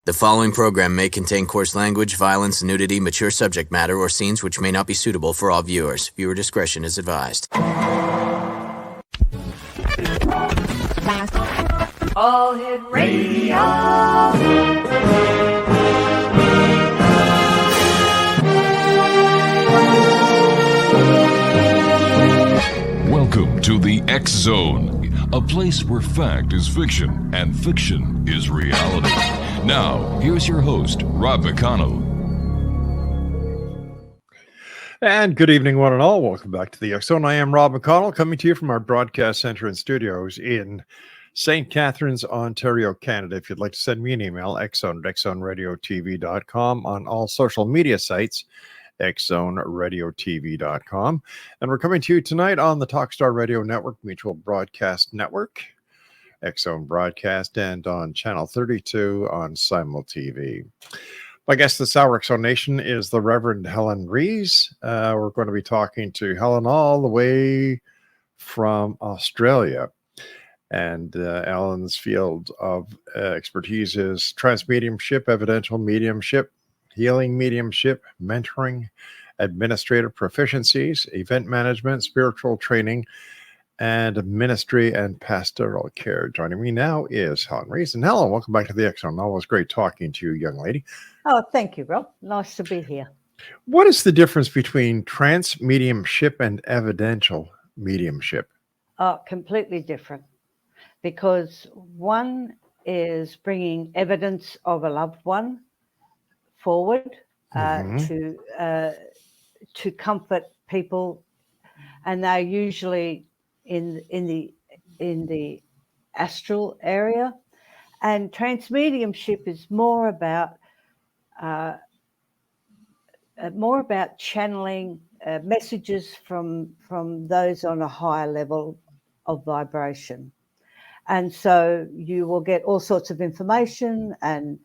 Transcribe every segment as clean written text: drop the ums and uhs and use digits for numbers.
The following program may contain coarse language, violence, nudity, mature subject matter, or scenes which may not be suitable for all viewers. Viewer discretion is advised. All Hit Radio. Welcome to the X Zone, a place where fact is fiction and fiction is reality. Now, here's your host, Rob McConnell. And good evening, one and all. Welcome back to the X Zone. I am Rob McConnell, coming to you from our broadcast center and studios in St. Catharines, Ontario, Canada. If you'd like to send me an email, xzone@xzoneradiotv.com, on all social media sites, xzoneradiotv.com. And we're coming to you tonight on the Talkstar Radio Network, Mutual Broadcast Network, X Zone Broadcast, and on Channel 32 on Simul TV. My guest this hour, X Zone Nation, is the Reverend Helen Rees. We're going to be talking to Helen all the way from Australia. And Helen's field of expertise is transmediumship, evidential mediumship, healing mediumship, mentoring, administrative proficiencies, event management, spiritual training, and ministry and pastoral care. Joining me now is Helen Rees. And Helen, welcome back to the X Zone. Always great talking to you, young lady. Oh, thank you, Rob. Nice to be here. What is the difference between trance mediumship and evidential mediumship? Completely different, because one is bringing evidence of a loved one forward to comfort people, and they're usually in the astral area. And transmediumship is more about channeling messages from those on a higher level of vibration. And so you will get all sorts of information, and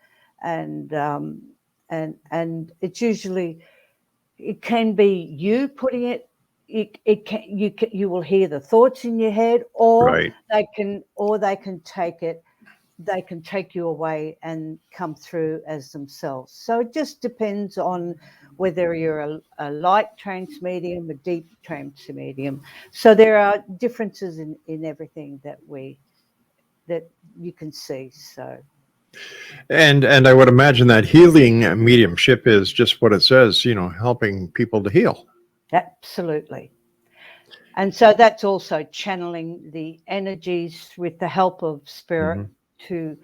it's usually, it can be you putting it. You will hear the thoughts in your head, or Right. they can take it. They can take you away and come through as themselves. So it just depends on whether you're a light trance medium, a deep trance medium. So there are differences in everything that you can see. So. And I would imagine that healing mediumship is just what it says, helping people to heal. Absolutely. And so that's also channeling the energies with the help of spirit to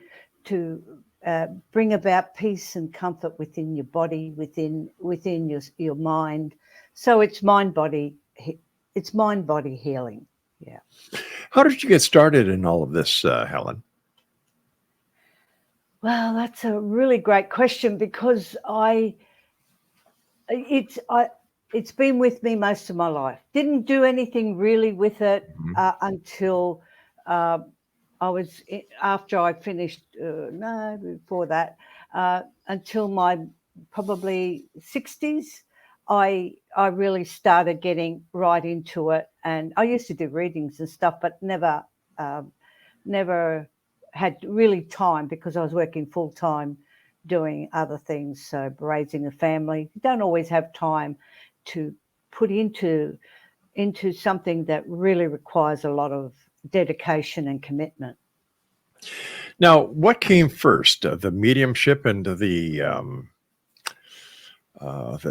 bring about peace and comfort within your body, within your mind. So it's mind body healing. Yeah. How did you get started in all of this, Helen? Well, that's a really great question, because it's been with me most of my life. Didn't do anything really with it until after I finished. Before that, until my probably 60s, I really started getting right into it. And I used to do readings and stuff, but never had really time, because I was working full time doing other things. So raising a family, you don't always have time to put into something that really requires a lot of dedication and commitment. Now, what came first, the mediumship and the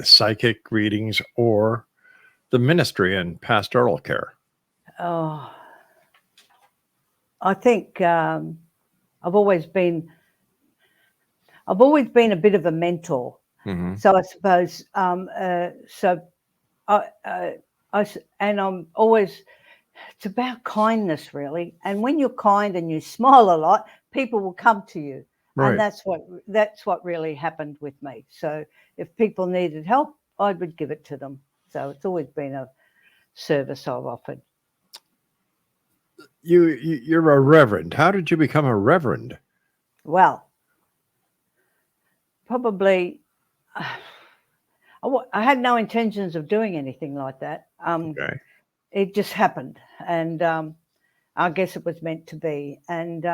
psychic readings, or the ministry and pastoral care? Oh, I think I've always been a bit of a mentor. So I suppose, and I'm always, it's about kindness, really. And when you're kind and you smile a lot, people will come to you. Right. And that's what really happened with me. So if people needed help, I would give it to them. So it's always been a service I've offered. You're a reverend. How did you become a reverend? Well, probably, I had no intentions of doing anything like that. Okay. It just happened, and I guess it was meant to be. And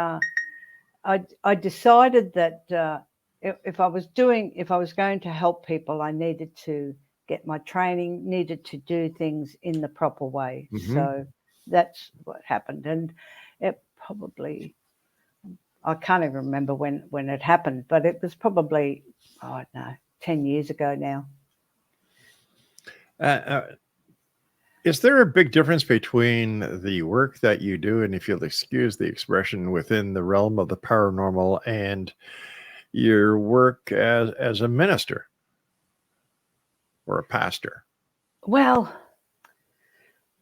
I decided that if I was going to help people, I needed to get my training, needed to do things in the proper way. So that's what happened. And it probably, I can't even remember when it happened, but it was probably, I don't know, 10 years ago now. Is there a big difference between the work that you do, and if you'll excuse the expression, within the realm of the paranormal, and your work as a minister or a pastor? Well,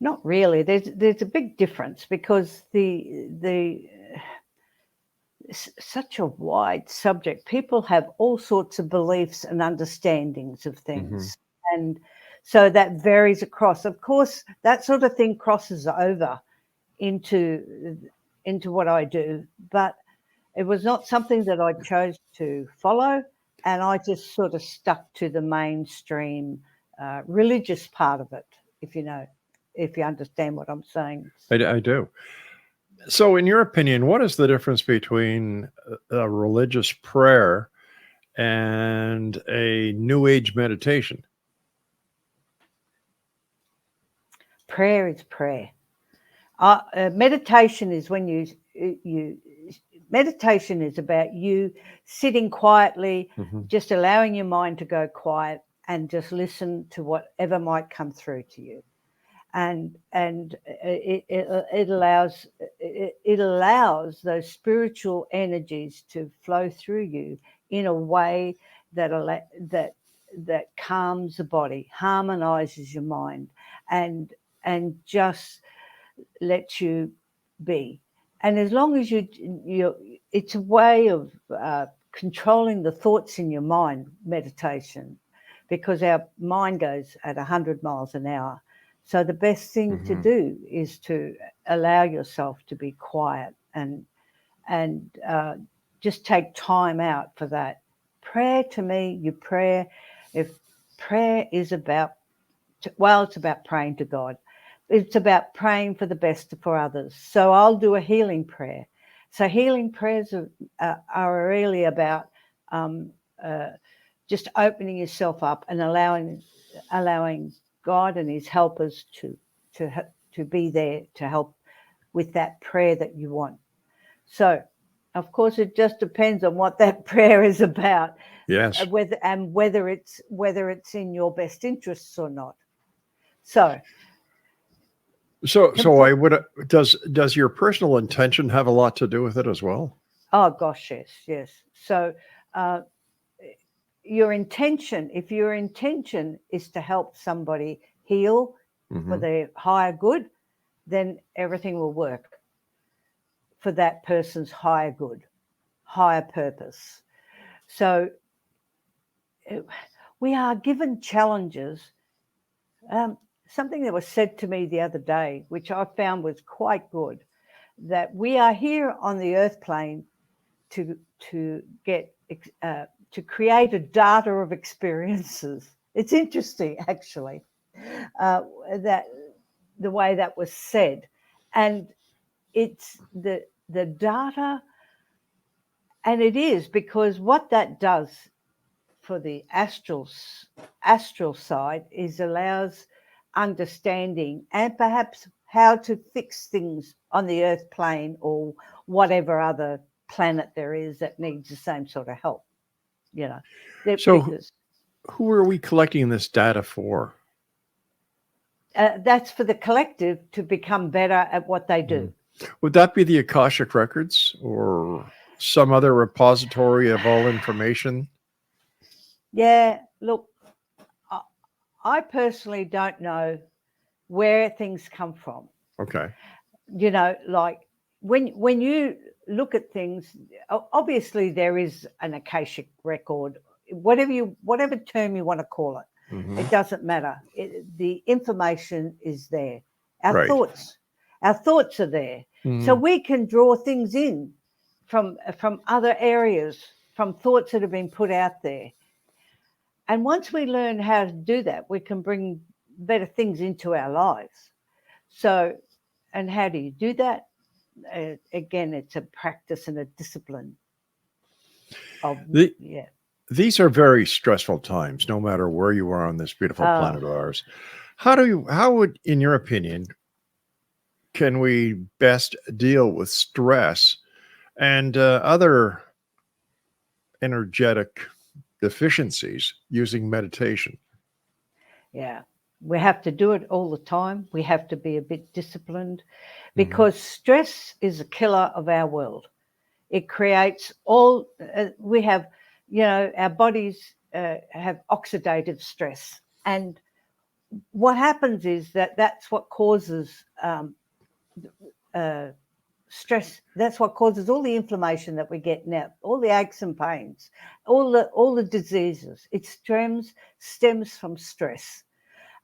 not really. There's a big difference, because it's such a wide subject. People have all sorts of beliefs and understandings of things, and so that varies across. Of course, that sort of thing crosses over into what I do, but it was not something that I chose to follow, and I just sort of stuck to the mainstream religious part of it, if you understand what I'm saying. I do. So in your opinion, what is the difference between a religious prayer and a New Age meditation? Prayer is prayer. Meditation is when you meditation is about you sitting quietly, just allowing your mind to go quiet and just listen to whatever might come through to you. And it allows those spiritual energies to flow through you in a way that calms the body, harmonizes your mind, and just lets you be. And as long as it's a way of controlling the thoughts in your mind, meditation, because our mind goes at 100 miles an hour. So the best thing to do is to allow yourself to be quiet and just take time out for that. Prayer, to me, if prayer is about, it's about praying to God. It's about praying for the best for others. So I'll do a healing prayer. So healing prayers are really about just opening yourself up and allowing God and his helpers to be there to help with that prayer that you want. So, of course, it just depends on what that prayer is about. Yes. Whether it's in your best interests or not. So I would. Does your personal intention have a lot to do with it as well? Oh gosh, yes. So your intention, if your intention is to help somebody heal for their higher good, then everything will work for that person's higher good, higher purpose. So we are given challenges. Something that was said to me the other day, which I found was quite good, that we are here on the earth plane to create a data of experiences. It's interesting, actually, that the way that was said, and it's the data, and it is because what that does for the astral side is allows understanding and perhaps how to fix things on the earth plane or whatever other planet there is that needs the same sort of help. So who are we collecting this data for? That's for the collective to become better at what they do. Would that be the Akashic Records or some other repository of all information? Yeah, look, I personally don't know where things come from. Okay. Like when you look at things, obviously there is an Akashic record, whatever term you want to call it. It doesn't matter. The information is there. Our thoughts are there. So we can draw things in from other areas, from thoughts that have been put out there. And once we learn how to do that, we can bring better things into our lives. So, and how do you do that? Again, it's a practice and a discipline. Yeah. These are very stressful times, no matter where you are on this beautiful planet of ours. How would, in your opinion, can we best deal with stress and other energetic deficiencies using meditation? Yeah. We have to do it all the time. We have to be a bit disciplined because stress is a killer of our world. It creates we have, our bodies have oxidative stress. And what happens is that's what causes stress. That's what causes all the inflammation that we get now, all the aches and pains, all the diseases. It stems from stress.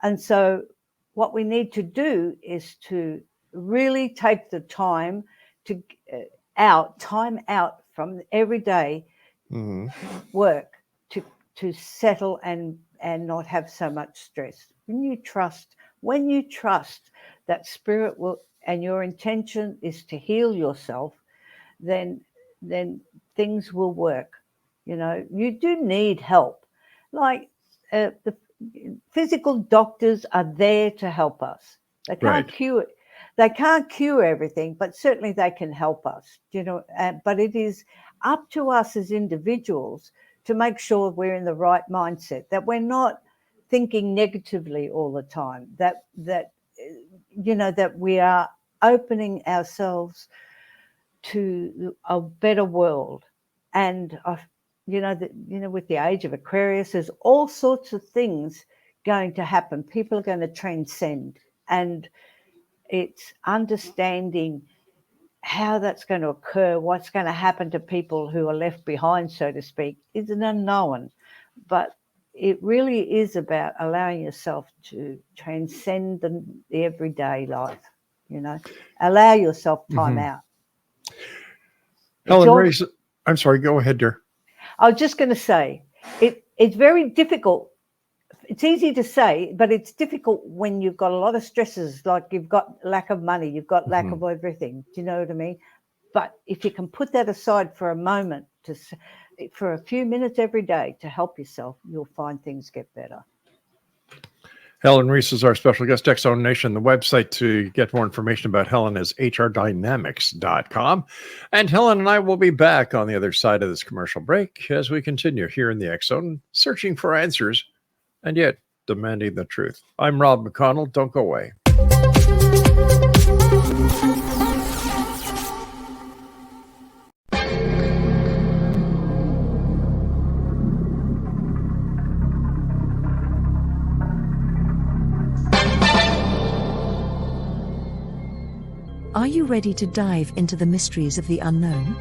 And so what we need to do is to really take the time to time out from everyday work to settle and not have so much stress. When you trust that spirit will, and your intention is to heal yourself, then things will work. You do need help. Like the physical doctors are there to help us. They can't cure it. They can't cure everything, but certainly they can help us. But it is up to us as individuals to make sure we're in the right mindset, that we're not thinking negatively all the time, that we are opening ourselves to a better world. And with the age of Aquarius, there's all sorts of things going to happen. People are going to transcend, and it's understanding how that's going to occur, what's going to happen to people who are left behind, so to speak, is an unknown. But it really is about allowing yourself to transcend the everyday life, allow yourself time out. Helen Rees, I'm sorry, go ahead, dear. I was just going to say, it's very difficult. It's easy to say, but it's difficult when you've got a lot of stresses, like you've got lack of money, you've got lack of everything. Do you know what I mean? But if you can put that aside for a moment, for a few minutes every day to help yourself, you'll find things get better. Helen Rees is our special guest, X-Zone Nation. The website to get more information about Helen is hrdynamics.com. And Helen and I will be back on the other side of this commercial break as we continue here in the X-Zone, searching for answers and yet demanding the truth. I'm Rob McConnell. Don't go away. Are you ready to dive into the mysteries of the unknown?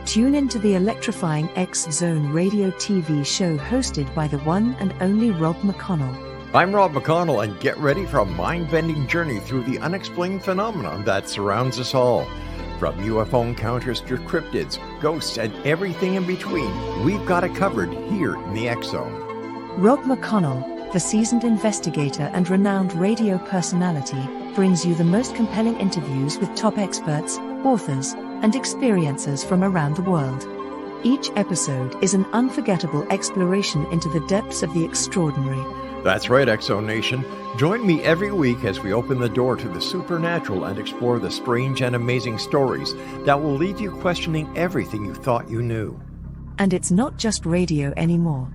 Tune into the electrifying X-Zone radio TV show hosted by the one and only Rob McConnell. I'm Rob McConnell, and get ready for a mind-bending journey through the unexplained phenomenon that surrounds us all. From UFO encounters to cryptids, ghosts, and everything in between, we've got it covered here in the X-Zone. Rob McConnell, the seasoned investigator and renowned radio personality, brings you the most compelling interviews with top experts, authors, and experiencers from around the world. Each episode is an unforgettable exploration into the depths of the extraordinary. That's right, X-Zone Nation. Join me every week as we open the door to the supernatural and explore the strange and amazing stories that will leave you questioning everything you thought you knew. And it's not just radio anymore.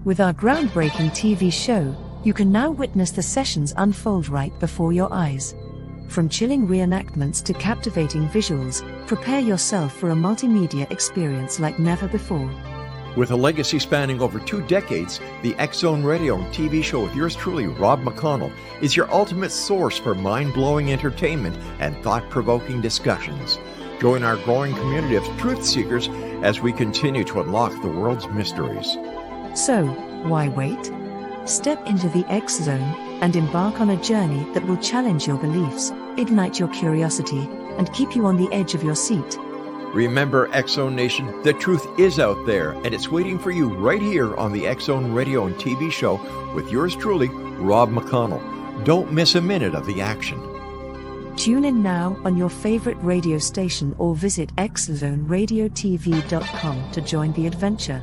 With our groundbreaking TV show, you can now witness the sessions unfold right before your eyes. From chilling reenactments to captivating visuals, prepare yourself for a multimedia experience like never before. With a legacy spanning over 2 decades, the X-Zone radio and TV show with yours truly, Rob McConnell, is your ultimate source for mind-blowing entertainment and thought-provoking discussions. Join our growing community of truth seekers as we continue to unlock the world's mysteries. So, why wait? Step into the X-Zone and embark on a journey that will challenge your beliefs, ignite your curiosity, and keep you on the edge of your seat. Remember, X-Zone Nation, the truth is out there, and it's waiting for you right here on the X-Zone radio and TV show with yours truly, Rob McConnell. Don't miss a minute of the action. Tune in now on your favorite radio station or visit exozonradiotv.com to join the adventure.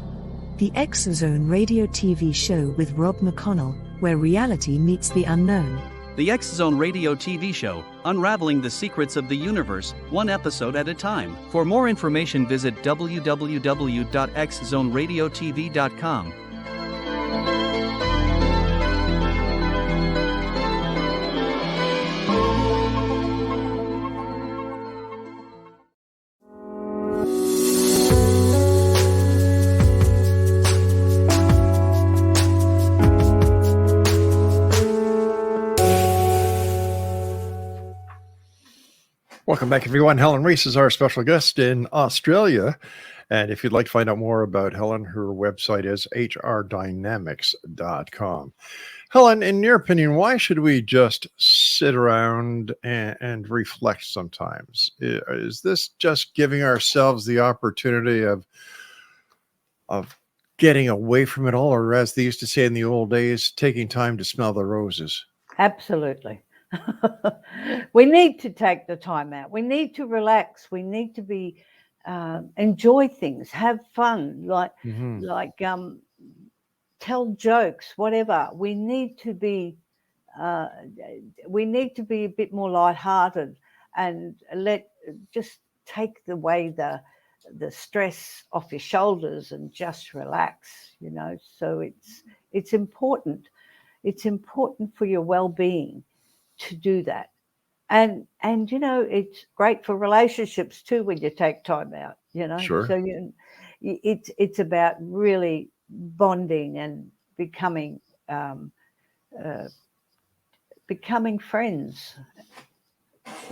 The Exozone Radio TV show with Rob McConnell, where reality meets the unknown. The Exozone Radio TV show, unraveling the secrets of the universe, one episode at a time. For more information, visit www.exozonradiotv.com. Welcome back, everyone. Helen Rees is our special guest in Australia. And if you'd like to find out more about Helen, her website is hrdynamics.com. Helen, in your opinion, why should we just sit around and reflect sometimes? Is this just giving ourselves the opportunity of getting away from it all, or as they used to say in the old days, taking time to smell the roses? Absolutely. We need to take the time out. We need to relax. We need to be enjoy things, have fun, tell jokes, whatever. We need to be a bit more lighthearted and just take away the stress off your shoulders and just relax. So it's important. It's important for your well-being to do that. And it's great for relationships too when you take time out, Sure. So it's about really bonding and becoming friends,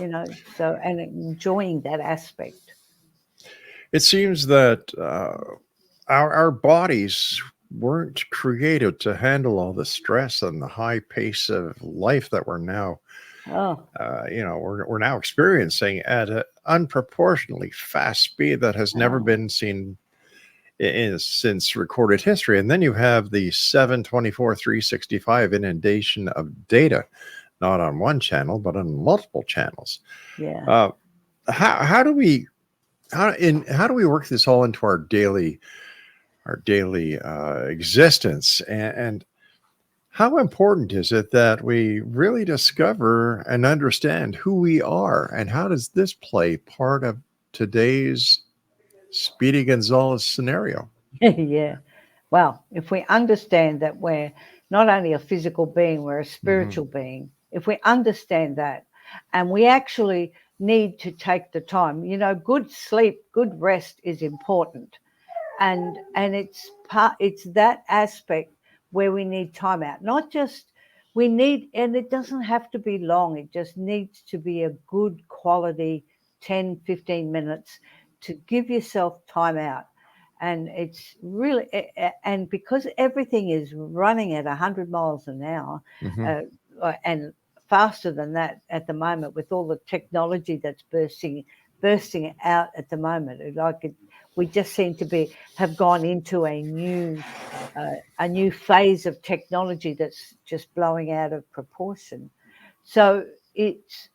and enjoying that aspect. It seems that our bodies weren't created to handle all the stress and the high pace of life that we're now we're now experiencing at an unproportionately fast speed that has never been seen since recorded history. And then you have the 7/24/365 inundation of data, not on one channel but on multiple channels. Yeah. How do we work this all into our daily existence, and how important is it that we really discover and understand who we are, and how does this play part of today's Speedy Gonzalez scenario? Yeah. Well, if we understand that we're not only a physical being, we're a spiritual being, if we understand that, and we actually need to take the time, good sleep, good rest is important. And it's that aspect where we need time out. Not just and it doesn't have to be long. It just needs to be a good quality 10, 15 minutes to give yourself time out. And it's really, and because everything is running at 100 miles an hour, and faster than that at the moment, with all the technology that's bursting out at the moment, we just seem to have gone into a new phase of technology that's just blowing out of proportion. So it's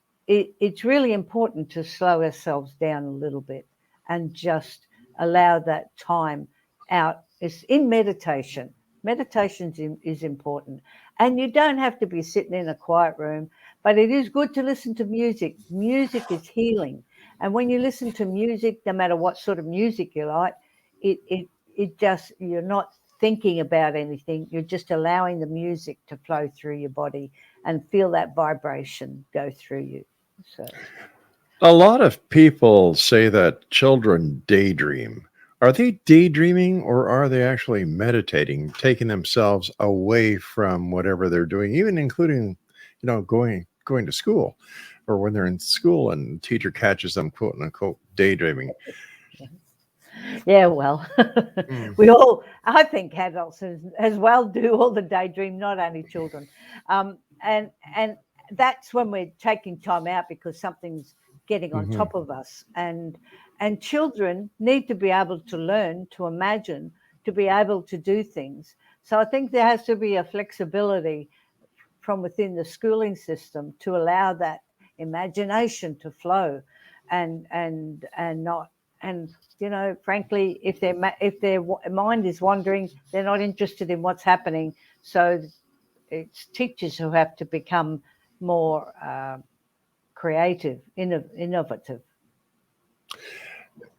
really important to slow ourselves down a little bit and just allow that time out. It's in meditation. Meditation is important, and you don't have to be sitting in a quiet room, but it is good to listen to music. Music is healing. And when you listen to music, no matter what sort of music you like, it just, you're not thinking about anything. You're just allowing the music to flow through your body and feel that vibration go through you. So, a lot of people say that children daydream. Are they daydreaming, or are they actually meditating, taking themselves away from whatever they're doing, even including, going to school? Or when they're in school and the teacher catches them, quote unquote, daydreaming. Yeah, well, I think adults as well do all the daydream, not only children. And that's when we're taking time out because something's getting on top of us. And children need to be able to learn, to imagine, to be able to do things. So I think there has to be a flexibility from within the schooling system to allow that imagination to flow, and not, and frankly, if their mind is wandering, they're not interested in what's happening. So it's teachers who have to become more creative, innovative.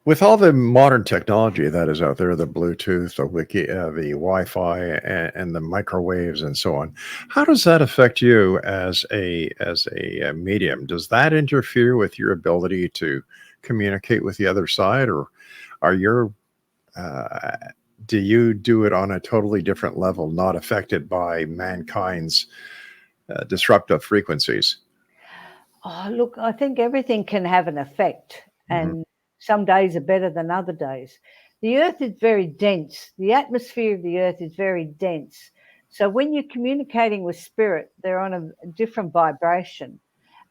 With all the modern technology that is out there, the Bluetooth, the Wi-Fi, and the microwaves and so on, how does that affect you as a medium? Does that interfere with your ability to communicate with the other side, or are do you do it on a totally different level, not affected by mankind's disruptive frequencies? Oh, look, I think everything can have an effect, and some days are better than other days. The earth is very dense. The atmosphere of the earth is very dense. So when you're communicating with spirit, they're on a different vibration.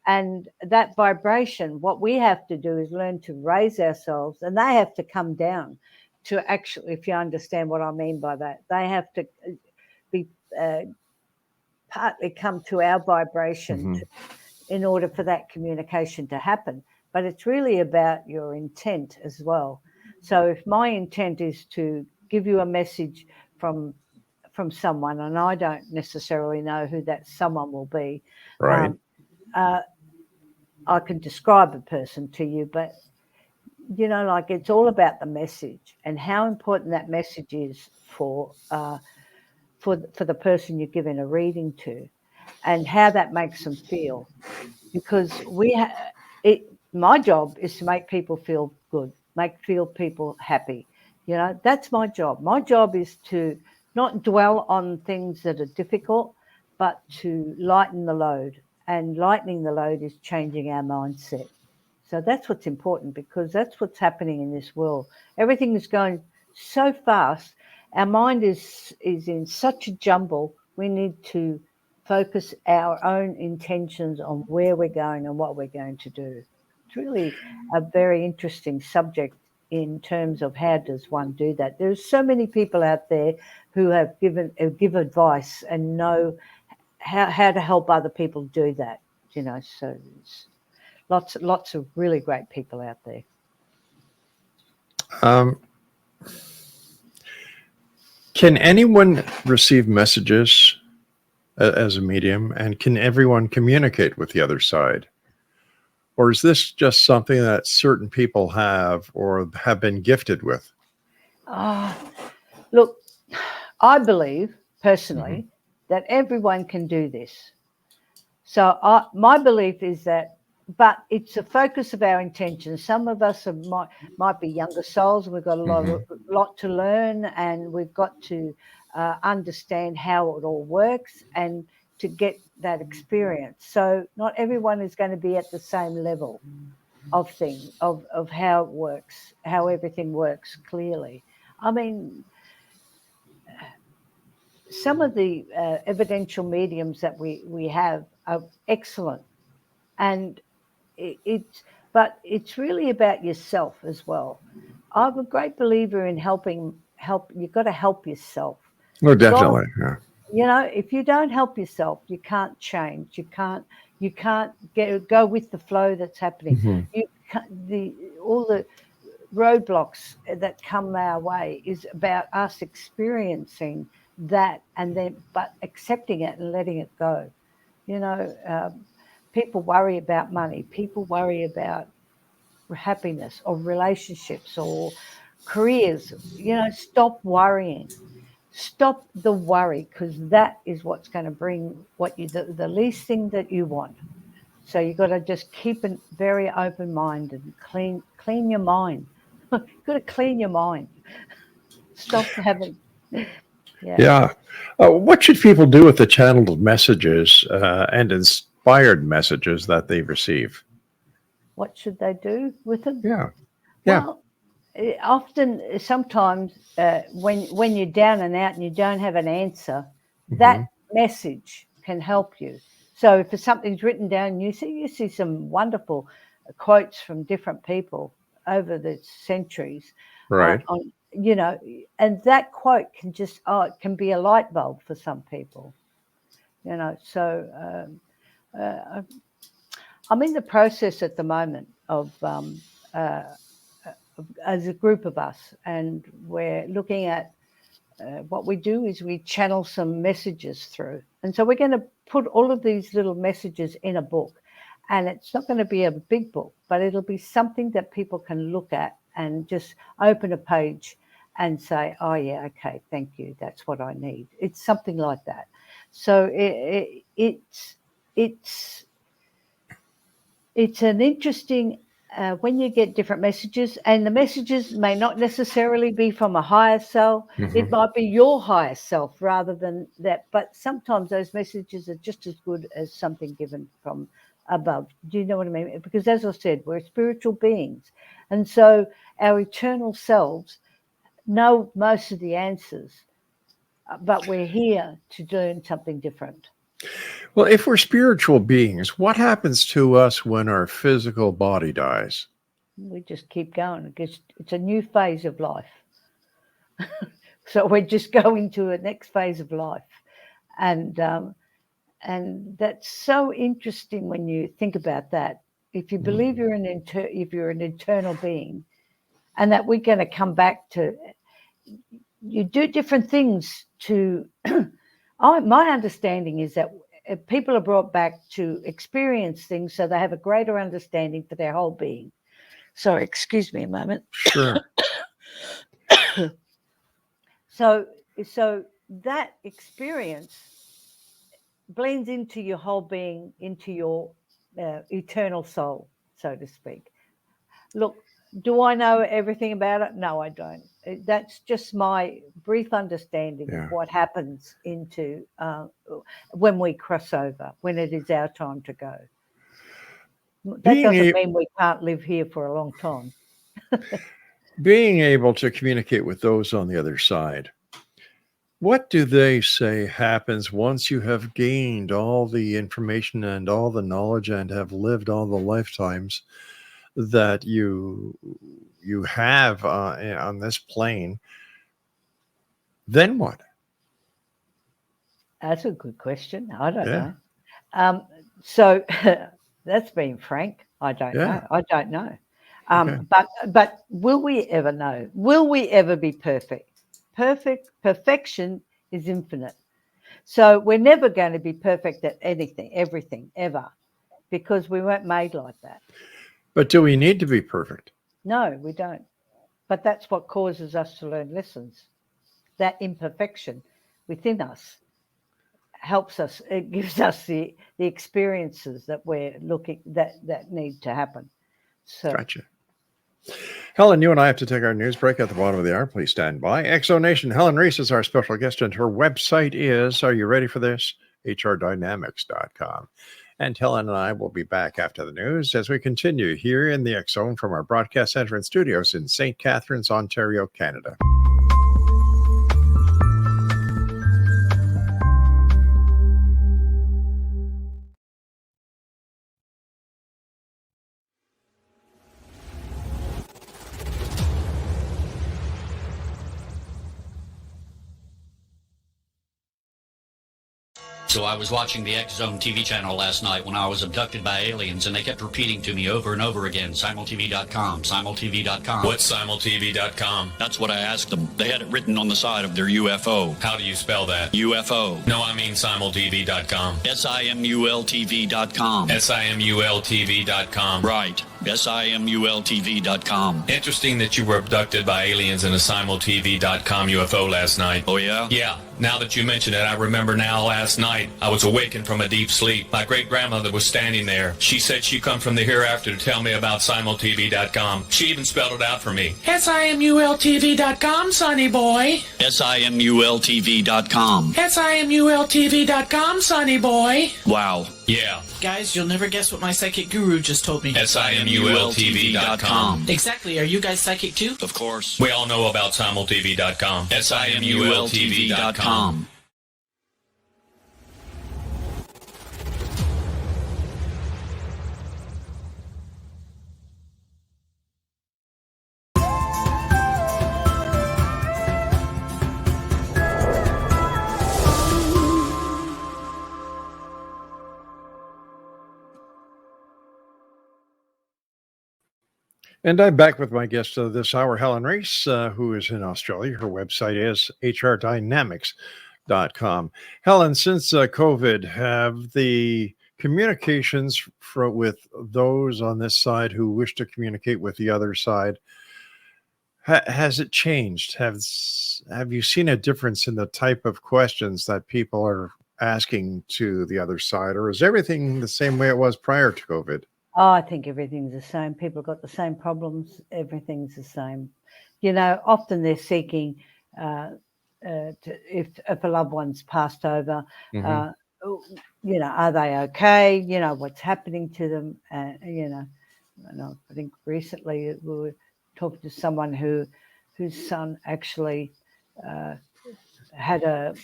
And that vibration, what we have to do is learn to raise ourselves, and they have to come down to actually, if you understand what I mean by that, they have to be partly come to our vibration in order for that communication to happen. But it's really about your intent as well. So if my intent is to give you a message from someone, and I don't necessarily know who that someone will be, Right. I can describe a person to you, but like it's all about the message and how important that message is for the person you're giving a reading to, and how that makes them feel. Because my job is to make people feel good, feel people happy. That's my job. My job is to not dwell on things that are difficult, but to lighten the load. And lightening the load is changing our mindset. So that's what's important, because that's what's happening in this world. Everything is going so fast. Our mind is in such a jumble. We need to focus our own intentions on where we're going and what we're going to do. It's really a very interesting subject in terms of how does one do that. There's so many people out there who have give advice and know how to help other people do that. So there's lots of really great people out there. Can anyone receive messages as a medium, and can everyone communicate with the other side? Or is this just something that certain people have or have been gifted with? Look, I believe personally that everyone can do this. So my belief is that, but it's a focus of our intentions. Some of us might be younger souls. We've got a lot to learn, and we've got to understand how it all works and to get that experience. So not everyone is going to be at the same level of things, of how it works, how everything works clearly. I mean, some of the evidential mediums that we have are excellent, and but it's really about yourself as well. I'm a great believer in help. You've got to help yourself. Oh, definitely. Yeah. If you don't help yourself, you can't change. You can't go with the flow that's happening. All the roadblocks that come our way is about us experiencing that, but accepting it and letting it go. People worry about money. People worry about happiness or relationships or careers. Stop worrying. Stop the worry, because that is what's going to bring the least thing that you want. So you've got to just keep a very open mind and clean your mind. You've got to clean your mind. Stop having. Yeah. What should people do with the channeled messages and inspired messages that they receive? What should they do with them? Yeah. Well, sometimes when you're down and out and you don't have an answer, that message can help you. So if something's written down, you see some wonderful quotes from different people over the centuries. Right. And that quote can it can be a light bulb for some people. So I'm in the process at the moment of as a group of us, and we're looking at what we do is we channel some messages through. And so we're going to put all of these little messages in a book. And it's not going to be a big book, but it'll be something that people can look at and just open a page and say, oh, yeah, okay, thank you. That's what I need. It's something like that. So it's an interesting, when you get different messages, and the messages may not necessarily be from a higher self. Mhm. It might be your higher self rather than that. But sometimes those messages are just as good as something given from above. Do you know what I mean? Because as I said, we're spiritual beings. And so our eternal selves know most of the answers, but we're here to learn something different. Well, if we're spiritual beings, what happens to us when our physical body dies? We just keep going because it's a new phase of life. So we're just going to a next phase of life. And that's so interesting when you think about that. If you believe you're if you're an eternal being, and that we're going to come back to, you do different things to. My understanding is that people are brought back to experience things so they have a greater understanding for their whole being. Sorry, excuse me a moment. Sure. So that experience blends into your whole being, into your eternal soul, so to speak. Look, do I know everything about it? No, I don't. That's just my brief understanding of what happens into when we cross over, when it is our time to go. That doesn't mean we can't live here for a long time. Being able to communicate with those on the other side, what do they say happens once you have gained all the information and all the knowledge and have lived all the lifetimes that you have on this plane? Then what? That's a good question. I don't know. So that's being frank. I don't know. I don't know. But will we ever know? Will we ever be perfect? Perfection is infinite. So we're never going to be perfect at everything, ever, because we weren't made like that. But do we need to be perfect? No, we don't. But that's what causes us to learn lessons. That imperfection within us helps us. It gives us the experiences that we're looking that need to happen. So. Gotcha. Helen, you and I have to take our news break at the bottom of the hour. Please stand by. ExoNation, Helen Rees is our special guest, and her website is, are you ready for this? HRDynamics.com. And Helen and I will be back after the news as we continue here in the X Zone from our broadcast center and studios in St. Catharines, Ontario, Canada. So I was watching the X Zone TV channel last night when I was abducted by aliens, and they kept repeating to me over and over again, simultv.com, simultv.com. What's simultv.com? That's what I asked them. They had it written on the side of their UFO. How do you spell that? UFO. No, I mean simultv.com. simultv.com. simultv.com. Right. simultv.com. Interesting that you were abducted by aliens in a simultv.com UFO last night. Oh, yeah? Yeah. Now that you mention it, I remember now last night I was awakened from a deep sleep. My great-grandmother was standing there. She said she come from the hereafter to tell me about simultv.com. She even spelled it out for me. simultv.com, sonny boy. simultv.com. simultv.com, sonny boy. Wow. Yeah. Guys, you'll never guess what my psychic guru just told me. simultv.com. Exactly. Are you guys psychic too? Of course. We all know about simultv.com. simultv.com. And I'm back with my guest this hour, Helen Rees, who is in Australia. Her website is hrdynamics.com. Helen, since COVID, have the communications with those on this side who wish to communicate with the other side, has it changed? Have you seen a difference in the type of questions that people are asking to the other side, or is everything the same way it was prior to COVID? Oh, I think everything's the same. People got the same problems. Everything's the same. Often they're seeking if a loved one's passed over, are they okay? What's happening to them? And I think recently we were talking to someone whose son actually had an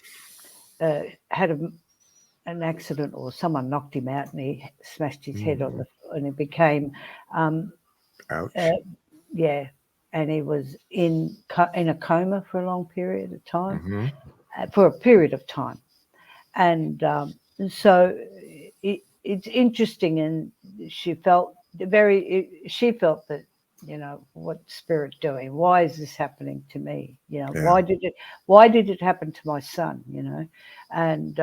accident, or someone knocked him out and he smashed his head on and it became Ouch. And he was in a coma for a long period of time, and so it's interesting. And she felt that, what's Spirit doing? Why is this happening to me? Why did it happen to my son? And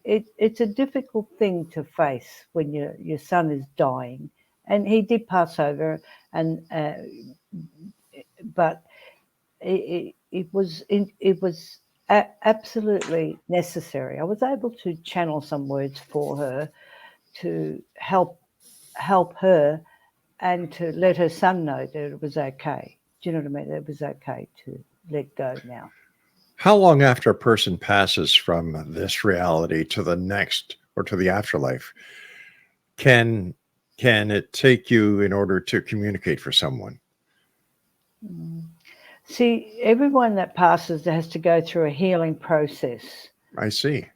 it's a difficult thing to face when your son is dying, and he did pass over, and but it was absolutely necessary. I was able to channel some words for her to help her, and to let her son know that it was okay. Do you know what I mean? That it was okay to let go now. How long after a person passes from this reality to the next, or to the afterlife, can it take you in order to communicate for someone? See, everyone that passes has to go through a healing process. I see.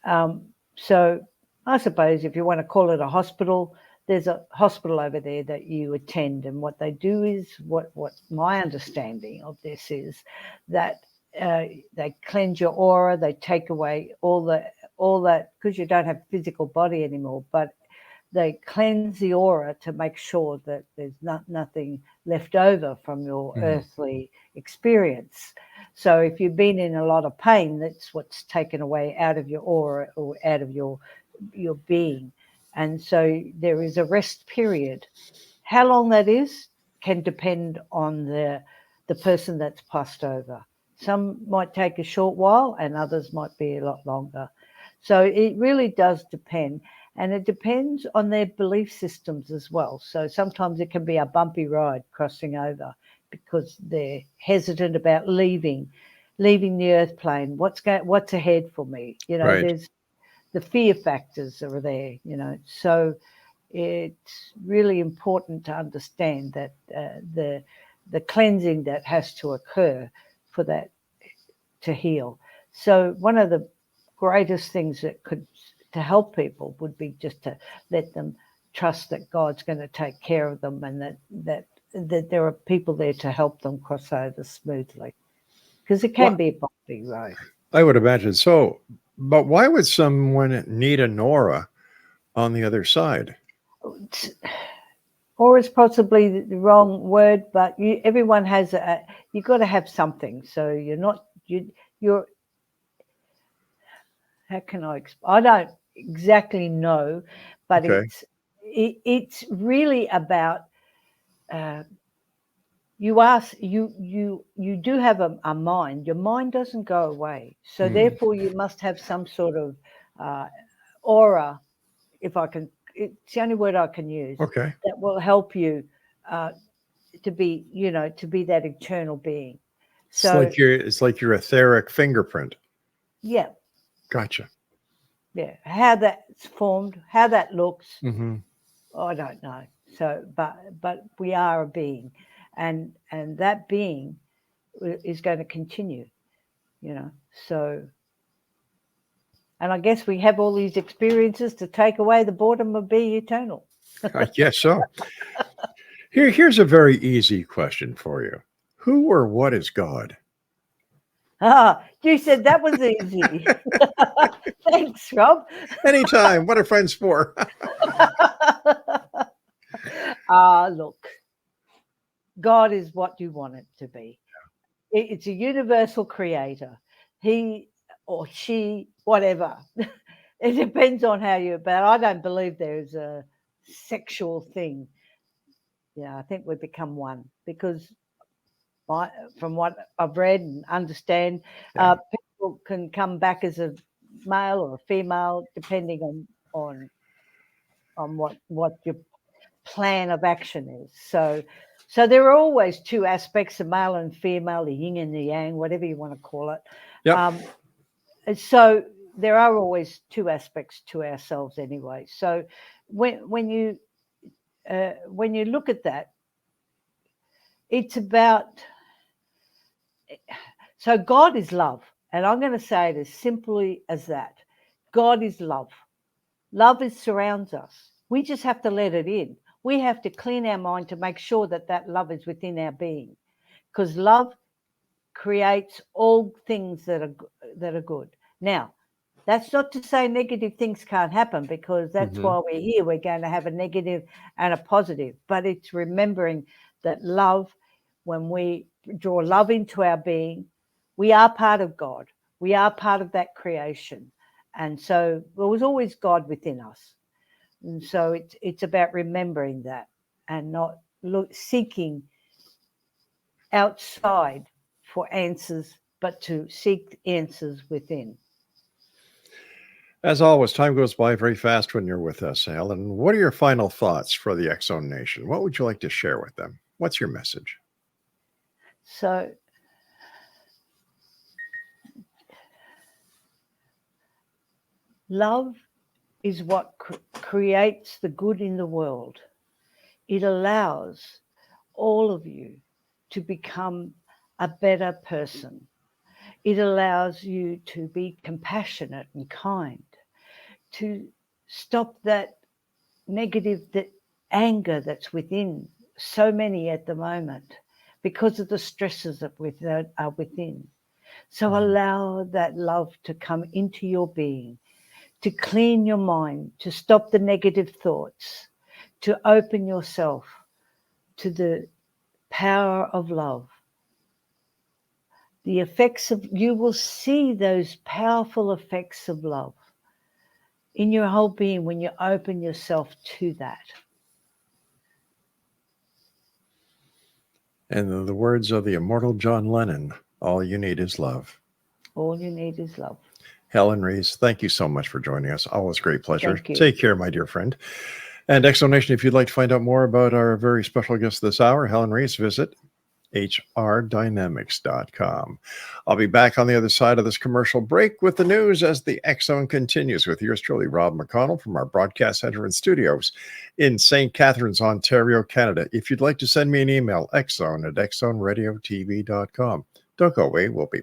So I suppose if you want to call it a hospital, there's a hospital over there that you attend, and what they do is, what my understanding of this is, that they cleanse your aura, they take away all that, because you don't have a physical body anymore, but they cleanse the aura to make sure that there's nothing left over from your earthly experience. So if you've been in a lot of pain, that's what's taken away out of your aura, or out of your being. And so there is a rest period. How long that is can depend on the person that's passed over. Some might take a short while, and others might be a lot longer. So it really does depend. And it depends on their belief systems as well. So sometimes it can be a bumpy ride crossing over, because they're hesitant about leaving the earth plane. What's ahead for me? Right. There's the fear factors are there, So it's really important to understand that the cleansing that has to occur for that to heal. So one of the greatest things that could to help people would be just to let them trust that God's going to take care of them, and that there are people there to help them cross over smoothly, because it can be a bumpy road. I would imagine so. But why would someone need an aura on the other side? Aura is possibly the wrong word, but everyone has you've got to have something. So you're how can I explain? I don't exactly know, but Okay. it's really about you do have a mind. Your mind doesn't go away, so therefore you must have some sort of aura, if I can. It's the only word I can use. Okay. That will help you to be that eternal being. So It's like your etheric fingerprint. yeah. Gotcha. Yeah, how that's formed, how that looks, Mm-hmm. I don't know. So, but we are a being, and that being is going to continue, So, and I guess we have all these experiences to take away the boredom of being eternal. I guess so. Here's a very easy question for you. Who or what is God? You said that was easy. Thanks, Rob. Anytime. What are friends for? Look, God is what you want it to be. It's a universal creator. He or she, whatever. It depends on how you, but I don't believe there's a sexual thing. Yeah, I think we become one because from what I've read and understand, people can come back as a male or a female depending on what your plan of action is. So there are always two aspects, the male and female, the yin and the yang, whatever you want to call it. And so there are always two aspects to ourselves anyway. So when you look at that, it's about, so God is love. And I'm going to say it as simply as that. God is love. Love surrounds us. We just have to let it in. We have to clean our mind to make sure that love is within our being, because love creates all things that are good. Now, that's not to say negative things can't happen, because that's why we're here. We're going to have a negative and a positive, but it's remembering that love, when we draw love into our being, we are part of God. We are part of that creation. And so there was always God within us. And so it's about remembering that and not seeking outside for answers, but to seek answers within. As always, time goes by very fast when you're with us, Helen. What are your final thoughts for the X Zone Nation? What would you like to share with them? What's your message? So love is what creates the good in the world. It allows all of you to become a better person. It allows you to be compassionate and kind, to stop that negative, that anger that's within so many at the moment because of the stresses that are within. So allow that love to come into your being, to clean your mind, to stop the negative thoughts, to open yourself to the power of love. The effects of, you will see those powerful effects of love in your whole being when you open yourself to that. And in the words of the immortal John Lennon, all you need is love. All you need is love. Helen Rees, thank you so much for joining us. Always a great pleasure. Thank you. Take care, my dear friend. And X Zone Nation, if you'd like to find out more about our very special guest this hour, Helen Rees, visit hrdynamics.com. I'll be back on the other side of this commercial break with the news as the X Zone continues with yours truly, Rob McConnell, from our broadcast center and studios in St. Catharines, Ontario, Canada. If you'd like to send me an email, xzone@xzoneradiotv.com. Don't go away. We'll be